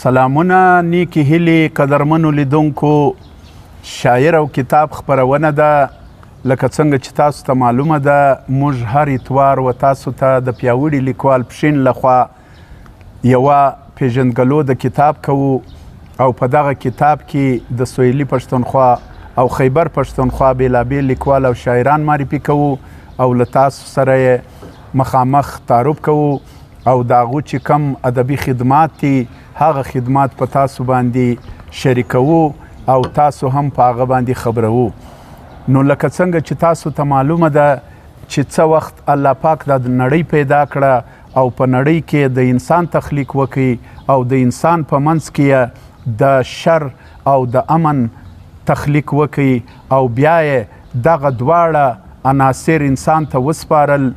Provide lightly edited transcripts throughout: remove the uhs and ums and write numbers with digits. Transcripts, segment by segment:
سلامونه نیکی هیلې قدرمنو لیدونکو شاعر او کتاب خپرونه ده. لکه څنګه چې تاسو ته معلومه ده موږ هر اتوار و تاسو ته د پیاوړي لیکوال پښین لخوا یوه پیژندګلو د کتاب کوو او په دغه کتاب کې د سویلي پښتونخوا او خیبر پښتونخوا بېلابېل لیکوال او شاعران معرفي کوو او له تاسو سره یې مخامخ تعارف کوو او د هغو چې کم ادبي خدمات دي هغه خدمات په تاسو باندې شریکوو او تاسو هم په هغه باندې خبرو. نو لکه څنګه چې تاسو ته معلومه ده چې څه وخت الله پاک د نړۍ پیدا کړه او په نړۍ کې د انسان تخلیق وکړي او د انسان په منځ کې د شر او د امن تخلیق وکړي او بیا یې دغه دواړه عناصر انسان ته وسپارل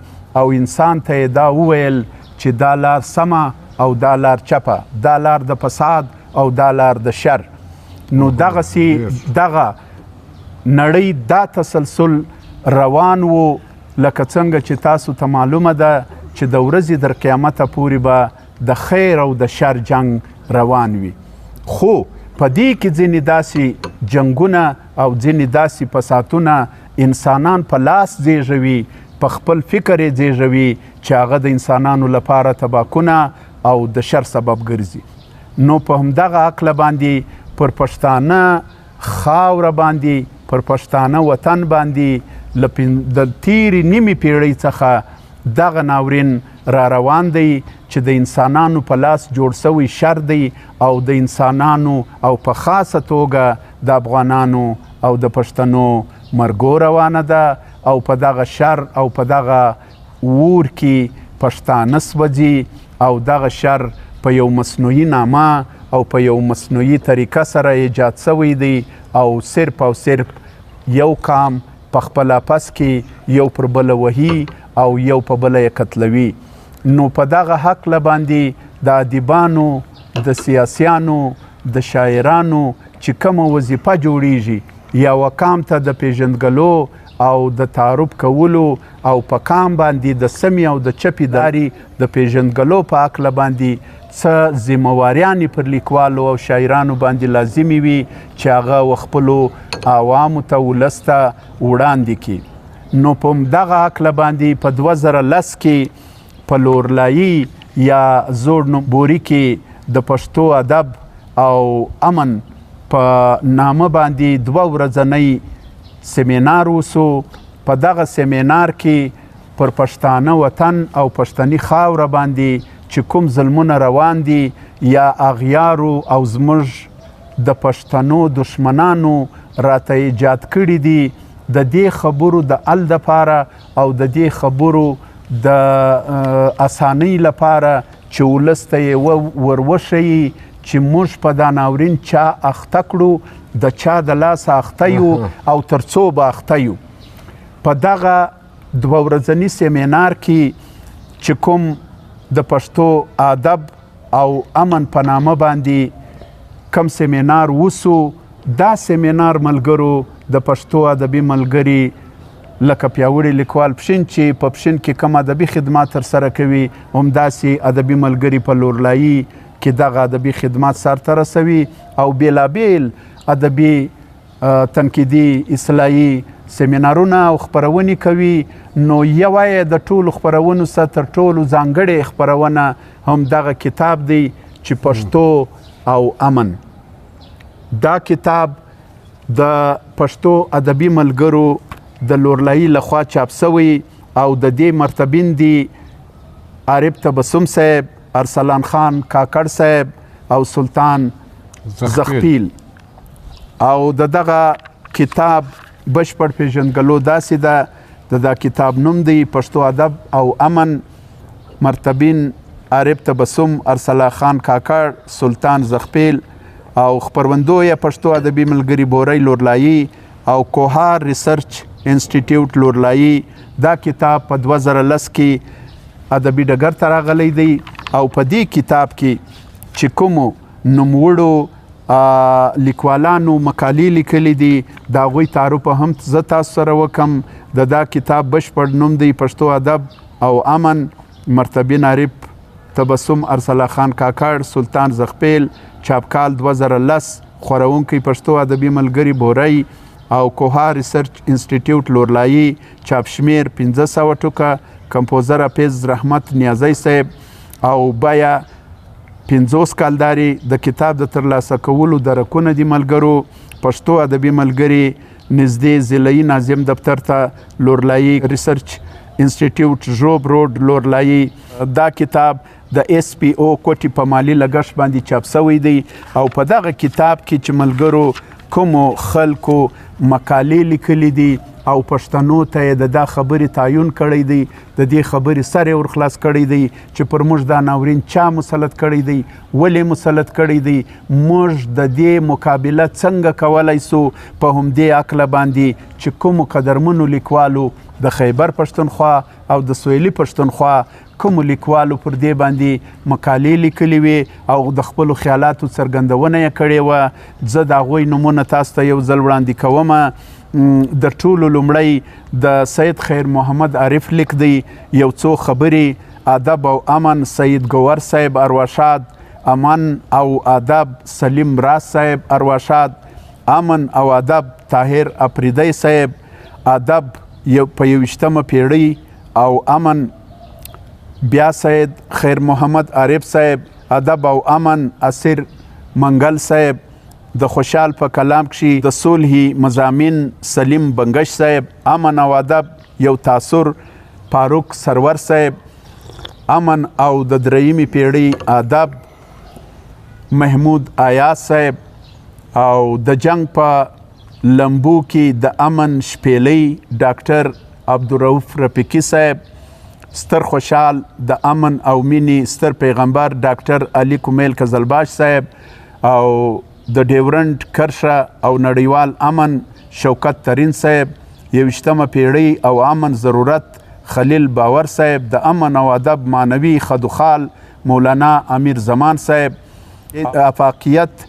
او انسان ته یې دا وویل چې دا لار سمه او دا لار چپه، دا لار د فساد او دا لار د شر. نو دغسې دغه نړۍ دا تسلسل روان و لکه څنګه چې تاسو ته معلومه ده چې د ورځې در قیامته پورې به د خیر او د شر جنگ روان وي. خو په دې کې ځینې داسې جنګونه او ځینې داسې فسادونه انسانان په لاس زیږوي، په خپل فکر یې زیږوي چې هغه د انسانانو لپاره تباکونه او د شر سبب ګرځي. نو په همدغه عقله باندې پر پښتانه خاوره باندې، پر پښتانه وطن باندې د تیرې نیمې پیړۍ څخه دغه ناورین را روان دی چې د انسانانو په لاس جوړ سوی شر دی او د انسانانو او په خاصه توګه د افغانانو او د پښتنو مرګو روانه ده او په دغه شر او په دغه اور کې پښتانه سوځي او دغه شر په یو مصنوعي نامه او په یو مصنوعي طریقه سره ایجاد سوی دی او صرف او صرف یو قام په خپل آپس کې یو پر بله وهي او یو په بله یې قتلوي. نو په دغه هکله باندې د ادیبانو، د سیاسیانو، د شاعرانو چې کومه وظیفه جوړیږي یوه قام ته د پیژندګلو او د تعارف کولو او په قام باندې د سمې او د چپې داري د پیژندګلو په هکله باندې څه ذمهواریانې پر لیکوالو او شاعرانو باندې لازمي وي چې هغه خپلو عوامو ته ولس ته وړاندې کړي. نو په همدغه هکله باندې په 2010 کې په لورالايي یا زوړ نومبوري کې د پښتو ادب او امن په نامه باندې 2 ورځنی سیمینار وسو. په دغه سیمینار کې پر پښتانه وطن او پښتني خاوره باندې چې کوم ظلمونه روان دي یا اغیارو او زموږ د پښتنو دشمنانو راته ایجاد کړي دي د دې خبرو د حل دپاره او د دې خبرو د اسانۍ لپاره چې ولس ته یې وروښیي چې موږ په دا ناورین چا اخته کړو، د چا د لاسه اخته یو او تر څو به اخته یو. په دغه 2 ورځني سیمینار کې چې کوم د پښتو ادب او امن په نامه باندې کم سیمینار وسو، دا سیمینار ملګرو د پښتو ادبي ملګري لکه پیاوړي لیکوال پښین چې په پښین کې کم ادبي خدمات ترسره کوي، همداسې ادبي ملګري په لورالايي کې دغه ادبي خدمات سرته رسوي او بېلابېل ادبي تنقیدي اصلاحي سیمینارونه او خپرونې کوي. نو یوه یې د ټولو خپرونو څخه تر ټولو ځانګړې خپرونه هم دغه کتاب دی چې پښتو او امن. دا کتاب د پښتو ادبي ملګرو د لورالايي لخوا چاپ سوی او د دې مرتبین دي عارف تبسم صاحب، ارسلان خان کاکړ صاحب او سلطان زخپیل. او دغه کتاب بشپړ پیژندګلو داسې ده د دا کتاب نوم دی پښتو ادب او امن، مرتبین عارف تبسم، ارسلان خان کاکړ، سلطان زخپیل او خپروندو یې پښتو ادبي ملګري بورۍ لورالايي او کوهار ریسرچ انسټیټیوټ لورالايي. دا کتاب په 2010 کې ادبي ډګر ته راغلی دی او په دې کتاب کې چې کومو نوموړو لیکوالانو مقالې لیکلي دي د هغوی تعارف هم زه تاسو سره وکم. د دا کتاب بشپړ نوم دی پښتو ادب او امن، مرتبین عارف تبسم ارسلا خان کاکړ، سلطان زغپیل، چاپکال 2010، خورونکی پښتو ادبي ملګري بوري او کوها ریسرچ انسټیټیوټ لورالايي، چاپ شمیر 1500 ټوکه، کمپوزر حافظ رحمت نیازی صاحب او بیا 50 کالداري د کتاب د ترلاسه کولو درکونه دي ملګرو. پښتو ادبي ملګري نږدې ضلعي ناظم دفتر ته لورالايي ریسرچ انسټیټیوټ ژوب روډ لورالايي. دا کتاب د SPO کوټي په مالی لګښت باندې چاپ شوی دی او په دغه کتاب کې چې ملګرو کومو خلکو مقالې لیکلي دي او پښتنو ته یې د دا خبرې تعین کړی دی، د دې خبرې سر یې ورخلاص کړی دی چې پر موږ دا ناورین چا مسلط کړی دی، ولې مسلط کړی دی، موږ د دې مقابله څنګه کولی سو په همدې عقله باندې چې کومو قدرمنو لیکوالو د خیبر پښتونخوا او د سویلي پښتونخوا کومو لیکوالو پر دې باندې مقالې لیکلي وې او د خپلو خیالاتو څرګندونه یې کړې وه. زه د هغوی نومونه تاسو ته یو ځل وړاندې کومه. د ټولو لومړی د سید خیر محمد عارف لیک دی، یو څو خبرې، ادب او امن سید ګور صاحب ارواښاد، امن او ادب سلیم راز صاحب ارواښاد، امن او ادب طاهر افریدی صاحب، ادب په 21مه پیړۍ او امن بیا سید خیر محمد عارف صاحب، ادب او امن اسیر منګل صاحب، د خوشحال په کلام کې د صلحي مضامین سلیم بنگش صاحب، امن او ادب یو تاثر فاروق سرور صاحب، امن او د دریمې پیړۍ ادب محمود آیاز صاحب، او د جنگ په لمبو کې د امن شپیلۍ ډاکټر عبدالرؤف رفیقي صاحب، ستر خوشحال د امن او مینې ستر پیغمبر ډاکټر علي کومیل قزلباش صاحب، او د ډیورنډ کرښه او نړیوال امن شوکت ترین صاحب، 21مه پیړۍ او امن ضرورت خلیل باور صاحب، د امن او ادب معنوي خدوخال مولانا امیر زمان صاحب، افاقیت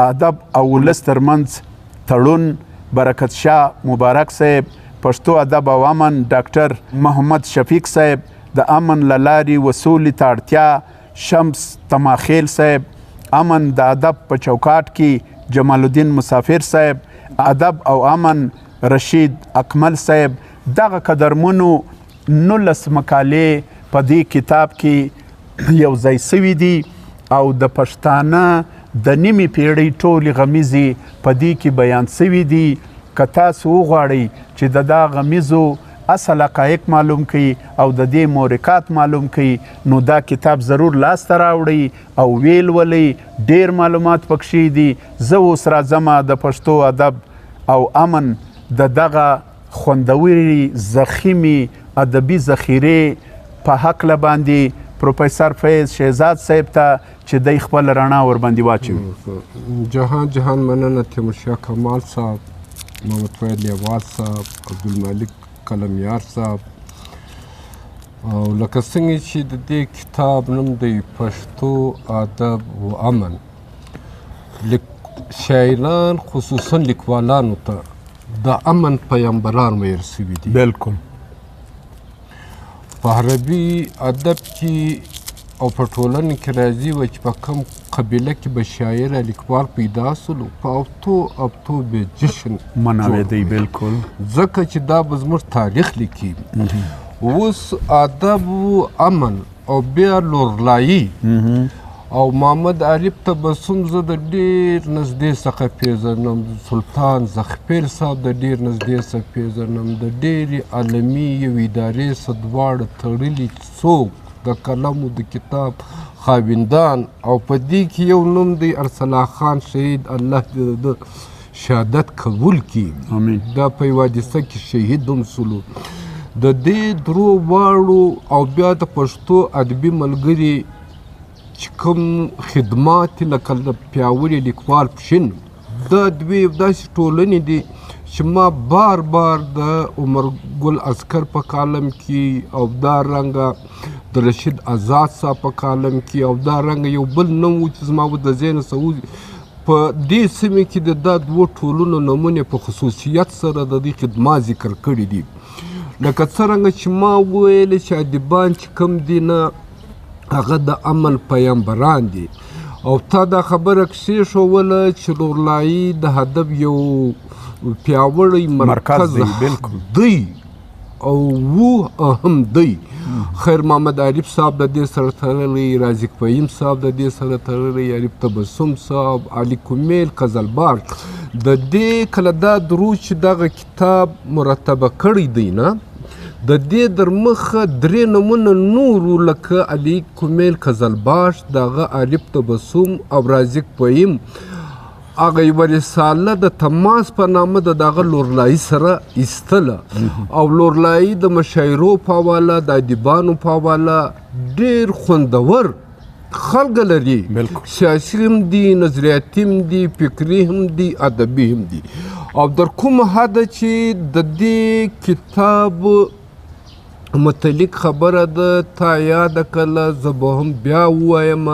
ادب او ولس ترمنځ تړون برکت شاه مبارک صاحب، پښتو ادب او امن ډاکټر محمد شفیق صاحب، د امن له لارې وسولې ته اړتیا شمس تماخیل صاحب، امن د ادب په چوکاټ کې جمال الدین مسافر صاحب، ادب او امن رشید اکمل صاحب. دغه قدرمنو 19 مقالې په دې کتاب کې یو ځای سوي دي او د پښتانه د نیمې پیړۍ ټولې غمیزې په دې کې بیان سوي دي. که تاسو وغواړئ چې د دا غمیزو اصل حقایق معلوم کړئ او د دې محرکات معلوم کړئ نو دا کتاب ضرور لاسته راوړئ او ویل ولئ. ډیر معلومات پکښې دي. زه اوس راځمه د پښتو ادب او امن د دغه خوندورې ضخیمې ادبي ذخیرې په هکله باندې پروفیسر فیض شهزاد صاحب ته چې دی خپل رڼا ورباندې واچوي. جهان مننه تیمورشاه کمال صاحب، محمد فیض لیوال صاحب، عبدالمالک قلمیار صاحب. او لکه څنګه چې د دې کتاب نوم دی پښتو ادب و امن، شاعران خصوصا لیکوالانو ته د امن پیغمبران ویل سوي دي. بالکل په عربي ادب کې او په ټولنه کې راځي و چې په کوم قبیله کې به شاعر لیکوال پیدا سولو په افتو به جشن مناویدی. بالکل ځکه چې دا به زموږ تاریخ لیکي. اوس ادب و امن او بیا لورالايي او محمد عارف تبسم زه د ډېر نږدې څخه پیژنم، سلطان زغپیل صاحب د ډېر نږدې څخه پیژنم، د ډېرې عالمي یو ادارې څخه دواړه تړلي څوک د قلم د کتاب خاوندان. او په دې کې یو نوم دی ارسلا خان شهید، الله دې د شهادت قبول کړي. امین. دا په یوه حادثه کې شهید هم سولو. د دې درو واړو او بیا د پښتو ادبي ملګري چې کوم خدمات لکه د پياوړي ليکوال پښين، دا دوی داسې ټولنې دي چې ما بار بار د عمر ګل عسکر په کالم کې او دا رنګه د رشید آزاد صاحب په کالم کې او دا رنګه یو بل نوم و چې زما د ذهن څخه په دې سیمې کې د دا دوه ټولنو نومونه په خصوصیت سره د دې خدمات ذکر کړي دي. لکه څرنګه چې ما وویل چې ادیبان چې کوم دي نه هغه د امن پیغمبران دي او تا دا خبره کښېښوله چې لورالايي د هدف یو پیاوړی مرکز دی او هم دی. خیر محمد عارف صاحب د دې سره تړلی، رازق فهیم صاحب د دې سره تړلی، عارف تبسم صاحب، علي کومیل، قزلباش د دې کله دا درو چې دغه کتاب مرتبه کړی دی نه د دې در مخه 3 نمونه نورو لکه علي کومیل، قزلباش، دغه عارف تبسم او رازق فهیم هغه یوه رساله د تماس په نامه د دغه لورالايي سره ایستله او لورالايي د مشاعرو په حواله د ادیبانو په حواله ډېر خوندور خلق لري، سیاسي هم دي، نظریاتي هم دي، فکري هم دي، ادبي هم دي. او در کومه حده چې د دې کتاب متعلق خبره ده تا یاده کله زه به هم بیا ووایم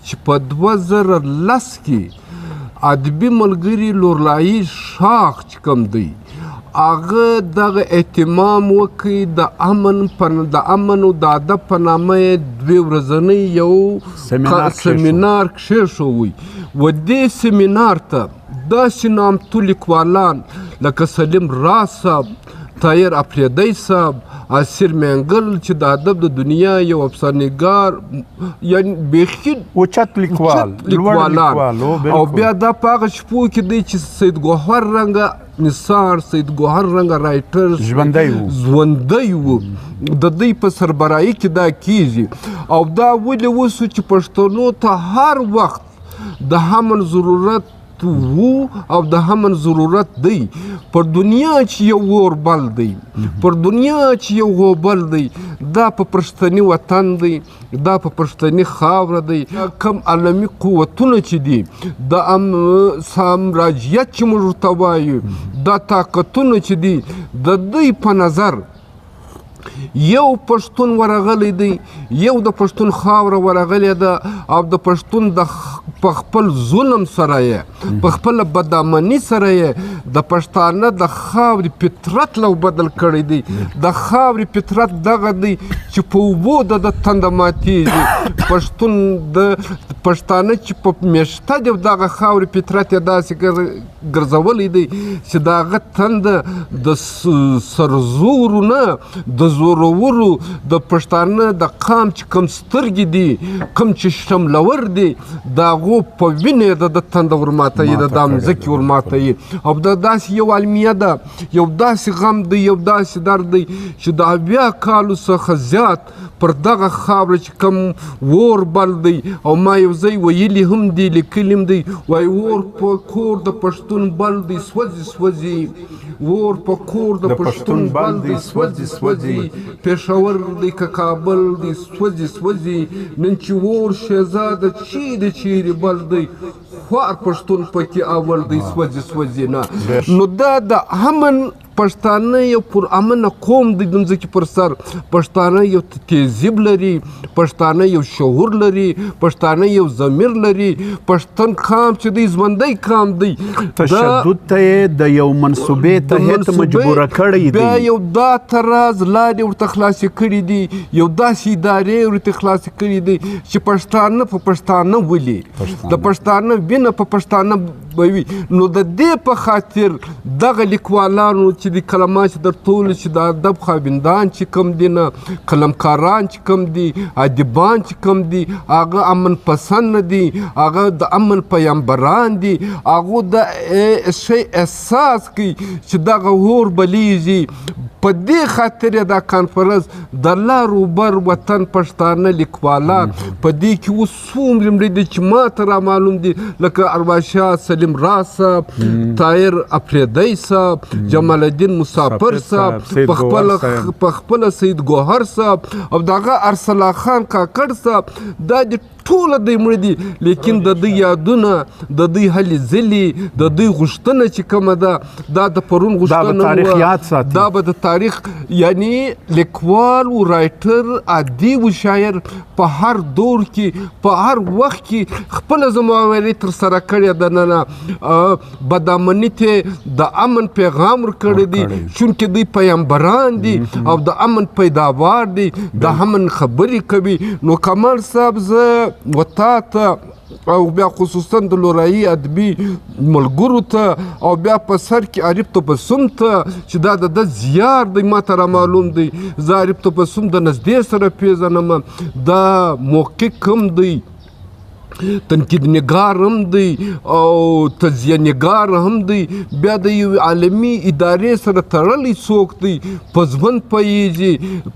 چې په 2010 کې ادبي ملګري لورالايي شاخ چې کوم دی هغه دغه اهتمام وکړي د امن او د ادب په نامه یې 2 ورځنی یو سمینار کښېښوی و دې سمینار ته داسې نامتو لیکوالان لکه سلیم راز صاحب، طاهر اپریدی صاحب، اسیر مینګل چې د ادب د دنیا یو افسانه‌ګار یعنی بیخي اوچت لیکوالان او بیا دا په هغه شپو کې دی چې سید ګوهر رنګه نثار، سید ګوهر رنګه رایټر ژوندی و د دوی په سربراهي کې دا کیږي او دا ولې وسو چې پښتنو ته هر وخت د امن ضرورت و او د امن ضرورت دی. پر دنیا چې یو اور بل دی، پر دنیا چې یو غوبل دی، دا په پښتني وطن دی، دا په پښتني خاوره دی. کم عالمي قوتونه چې دي د سامراجیت چې موږ ورته وایو، دا طاقتونه چې دي د دوی په نظر یو پښتون ورغلی دی، یو د پښتون خاوره ورغلی ده او د پښتون په خپل ظلم سره یې په خپله بدامني سره یې د پښتانه د خاورې فطرت لو بدل کړی دی. د خاورې فطرت دغه دی چې په اوبو د تنده ماتېږي. پښتون د پښتانه چې په میشته دی دغه خاورې فطرت یې داسې ګرځولی دی چې د هغه تنده د سرزورو نه د زورورو د پښتانه د قام چې کوم سترګې دي، کوم چې شملور دي، د هغو په وینې د تنده ورماتوي، د دا مځکې ورماتوي. او دا داسې یو المیه ده، یو داسې غم دی، یو داسې درد دی چې د 70 کالو څخه زیات پر دغه خاوره چې کوم اور بل دی. او ما یو ځای ویلي هم دي، لیکلي هم دي، وایي اور په کور د پښتون بل دی سوځي سوځي، اور په کور د پښتون بل دی سوځي سوځي، پېښور دی که کابل دی سوځي سوځي، نن چې اور شهزاده چیرې چیرې بل دی، خوار پښتون پکې اول دی سوځي سوځي نه. نو دا د امن پښتانه یو پر امنه قوم دی د مځکې پر سر. پښتانه یو تهذیب لري، پښتانه یو شعور لري، پښتانه یو ضمیر لري. پښتون قام چې دی ژوندی قام دی. تشدد ته یې د یو منصوبې تحت مجبوره کړی دی. بیا یو دا تراز لارې ورته خلاصې کړي دي، یو داسې ادارې ورته خلاصې کړي دي چې پښتانه په پښتانه ولي، د پښتانه وینه په پښتانه به وي. نو د دې په خاطر دغه لیکوالانو چې د کلمات در ټول چې د ادب خاوندان چې کوم دي نه، قلمکاران چې کوم دي، ادیبان چې کوم دي، هغه امن پسند نه دي، هغه د امن پیغمبران دي. هغه د شی احساس کوي چې دغه اور بلیږي. په دې خاطر دا کانفرنس د لارو بر وطن پښتانه لیکوالان په دې کې اوس څومره مړي دي چې ما ته را معلوم دي، لکه ارواښاد سلیم راز صاحب، طاهر اپریدی صاحب، جمال الدین مسافر صاحب، په خپله سید ګوهر صاحب او دغه ارسلا خان کاکړ صاحب. دا د ټوله دوی مړه دي لیکن د دوی یادونه د دوی هلې ځلې د دوی غوښتنه چې کومه ده دا د پرون غوښتنه دا به د تاریخ یعنی لیکوال و رایټر عادي و شاعر په هر دور کې په هر وخت کې خپله ذمهواري ترسره کړې ده نه بدامني ته د امن پیغام ورکړی دی چونکې دوی پیغمبران دي او د امن پیداوار دي د امن خبرې کوي نو کمال صاحب زه و تا ته او بیا خصوصا د لورالايي ادبي ملګرو ته او بیا په سر کې عارف تبسم ته چې دا د زیار دی ما ته را معلوم دی زه عارف تبسم د نږدې سره پیژنم دا محقق هم دی تنقید نگار هم دی او تجزیه نگار هم دی بیا د یو عالمي ادارې سره تړلی څوک دی په ژوند پوهېږي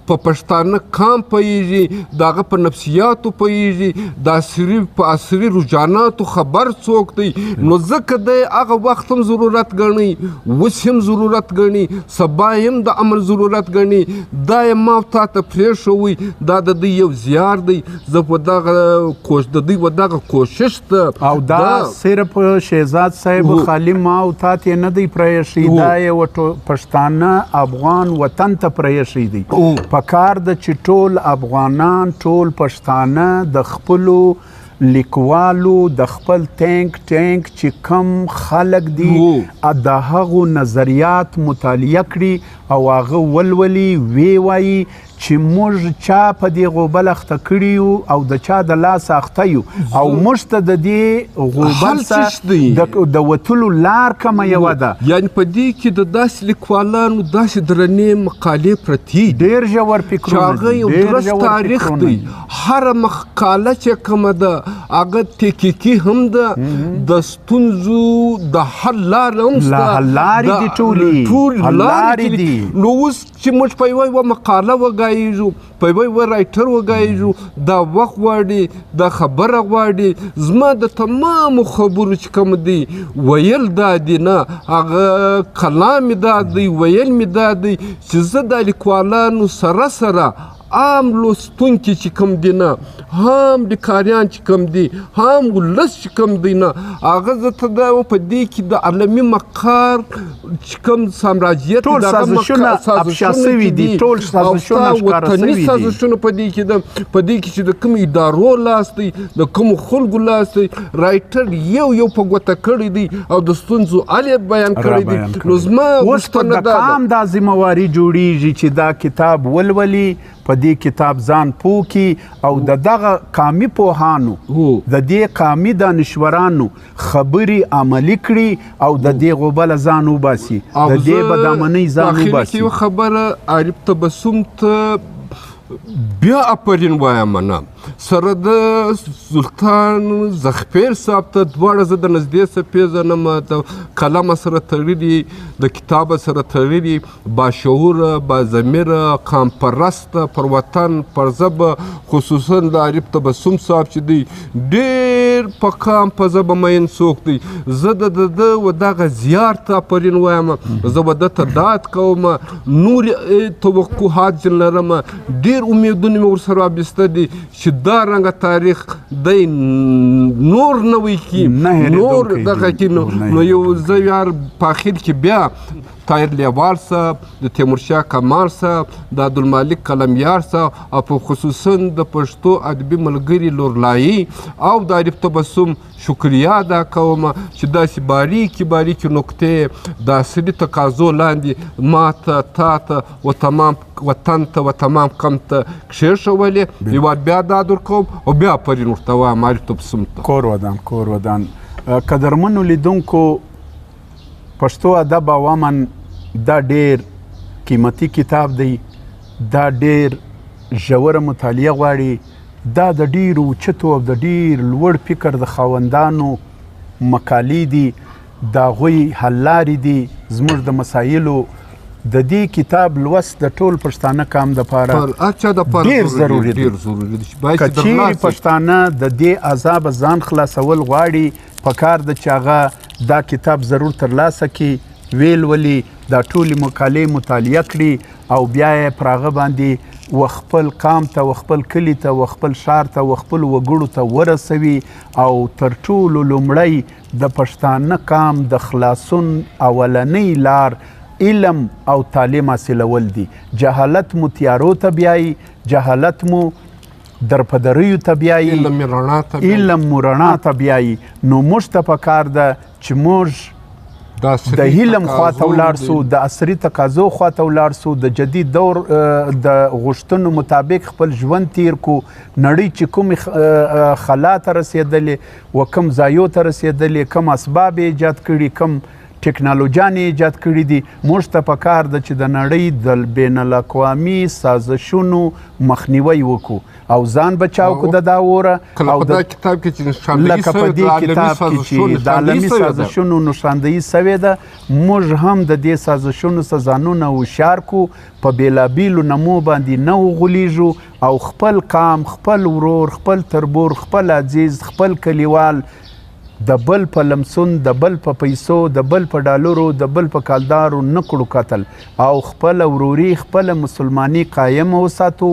په پښتانه قام پوهېږي د هغه په نفسیاتو پوهېږي د په عصري رجحاناتو خبر څوک دی نو ځکه دی هغه وخت هم ضرورت ګڼي اوس هم ضرورت ګڼي سبا هم د عمل ضرورت ګڼي دا یې ما تا ته پرېښوی دا د دوی یو زیار دی زه په دغه د دوی په دغه کوشش ته او دا صرف شهزاد صاحب خالی ما او تا ته نه دی پرېښی دا یې پښتانه افغان وطن ته پرېښی دی په کار د چې ټول افغانان ټول پښتانه د خپلو لیکوالو د خپل ټینک چې کم خلک دي د هغو نظریات مطالعه کړي او هغه ولولي وایي چې موږ چا په دې غوبل اخته کړي یو او د چا د لاس اخته یو او موږ ته د دې غوبل څخه د وتلو لار کومه یوه ده یعنې په دې کې د داسې لیکوالانو داسې درنې مقالې پرتې ډېر ژور فکرونه چې هغه یو درست تاریخ دی هره مقاله چې کومه ده هغه تحقیقي هم ده د ستونزو د حل لاره هم شته لارې دي ټولې لارې دي نو اوس چې موږ په یوه مقاله وګایږو په یوه رایټر وګایږو دا وخت غواړي دا خبره غواړي زما د تمامو خبرو چې کوم دي ویل دا دي نه هغه کلام مې دا دی ویل مې دا دی چې زه د لیکوالانو سره عام لوستونکي چې کوم دي نه هم لیکاریان چې کوم دي هم ولس چې کوم دی نه هغه زه ته دا په دې کې د عالمي مقار چې کوم سامراجیت ټول سازشونه افشا سوي دي ټول سازشونه ښکاره سوي دي سازشونه په دې کې ده په دې کې چې د کوم ادارو لاس دی د کوم خلکو لاس دی رایټر یو په ګوته کړی دی او د ستونزو حل بیان کړی دی نو زما اوس په د قام دا ذمهواري جوړیږي چې دا کتاب ولولي په دې کتاب ځان پوه کړي او د دغه قامي پوهانو د دې قامي دانشورانو خبرې عملي کړي او د دې غوبله ځان وباسي د دې بدامنۍ ځان وباسي یو خبره عارف تبسم ته بیا اپرین وایم نه سره د سلطان زخپیر صاحب ته دواړه زه د نږدې څه پیژنم د قلم سره تړلي د کتاب سره تړلي باشعوره باضمیره قام پرسته پر وطن پر ژبه خصوصا د عارف تبسم صاحب چې دی ډېر په قام په ژبه مین څوک دی زه د ده و دغه زیار ته اپرین وایم زه به ده ته داد کوم نور توقعات ځین لرم ډېر امیدونه مې ورسره وابسته دي چې دا رنګه تاریخ دی نور نه وي کی نور دغه کې نو یو زه یار په اخر کې بیا طاهر لیوال صاحب د تیمورشاه کمال صاحب د عبدالمالک قلمیار صاحب او په خصوصا د پښتو ادبي ملګري لورالايي او د عارف تبسم شکریه ادا کوم چې داسې باریکې نقطې د عصري تقاضو لاندې ما ته تا ته و تمام وطن ته و تمام قم ته کښېښولې هېواد بیا داد ورکوم او بیا پرین ورته وایم عارف تبسم ته کور ودان قدرمنو لیدونکو پښتو ادب او امن دا ډېر قیمتي کتاب دی دا ډېر ژوره مطالعه غواړي دا د ډېرو اوچتو او د ډېر لوړ فکر د خاوندانو مقالې دي د هغوی حل لارې دي زموږ د مسایلو د دې کتاب لوست د ټول پښتانه قام دپاره ډېر ضروري دی که چیرې پښتانه د دې عذابه ځان خلاصول غواړي په کار ده چې هغه دا کتاب ضرور ترلاسه کړي ویل ولي دا ټولې مقالې مطالعه کړي او بیا یې پر هغه باندې و خپل قام ته و خپل کلي ته و خپل ښار ته و خپل وګړو ته ورسوي او تر ټولو لومړی د پښتانه قام د خلاصون اولنۍ لار علم او تعلیم حاصلول دي. جهالت مو تیارو ته بیایي، جهالت مو درپدریو ته بیایي، علم مو رڼا ته بیایي. نو موږ ته پکار ده چې موږ د علم خواته ولاړ سو، د عصري تقاضو خواته ولاړ سو، د جدید دور د غوښتنو مطابق خپل ژوند تیر کو. نړۍ چې کومې خلا ته رسېدلې و کوم ځایو ته رسېدلې، کوم اسباب ایجاد کړي، کوم ټکنالوژیانې ایجاد کړي دي، موږ ته پکار ده چې د نړۍ د بین الاقوامي سازشونو مخنیوی وکړو او ځان بچاو کو د دا اوره. او د کتاب کې چې لکه په دې کتاب کې چې د عالمي سازشونو نشاندهي سوې ده، موږ هم د دې سازشونو څخه ځانونه هوښیار کو، په بېلابېلو نمو باندې نه وغولیږو او خپل قام، خپل ورور، خپل تربور، خپل عزیز، خپل کلیوال د بل په لمسون، د بل په پیسو، د بل په ډالرو، د بل په کالدارو نه کړو قتل او خپل وروري، خپل مسلماني قایم وساتو.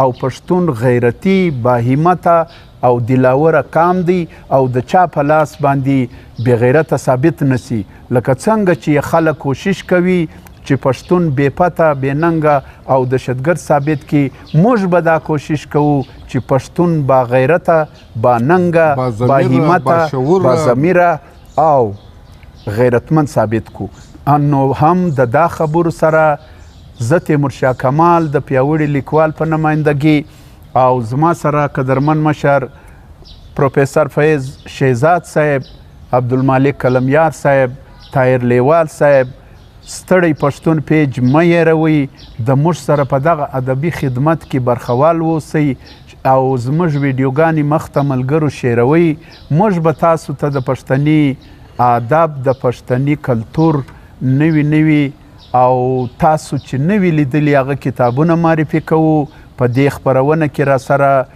او پښتون غیرتي، باهمته او دلاوره قام دی او د چا په لاس باندې بغیرته ثابت نسی. لکه څنګه چې خلک کوشش کوي چې پښتون بې پته، بې ننګه او دهشتګرد ثابت کړي، موږ به دا کوشش کوو چې پښتون با غیرته، با ننګه، با همته، با ضمیره او غیرتمند ثابت کو. نو هم د دا خبرو سره زه تیمورشاه کمال د پیاوړي لیکوال په نمایندګي او زما سره قدرمن مشر پروفیسر فیض شهزاد صاحب، عبدالمالک قلمیار صاحب، طاهر لیوال صاحب، ستړی پښتون پیج مه هېروئ. د موږ سره په دغه ادبي خدمت کې برخوال اوسئ او زموږ ویډیوګانې مخته ملګرو شیروئ. موږ به تاسو ته د پښتني آداب، د پښتني کلتور نوي او تاسو چې نوي لیدلي هغه کتابونه معرفي کوو. په دې خپرونه کې را سره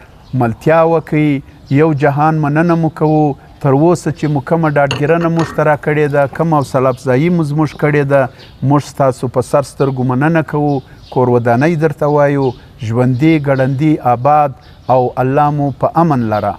ملتیا وکړئ، یو جهان مننه مو کوو. تر اوسه چې مو کومه ډاډګیرنه موږ ته راکړې ده، کومه حوصله افزایي مو زموږ کړې ده، موږ ستاسو په سر سترګو مننه کوو. کور ودانۍ درته وایو، ژوندي ګړندي آباد او الله مو په امن لره.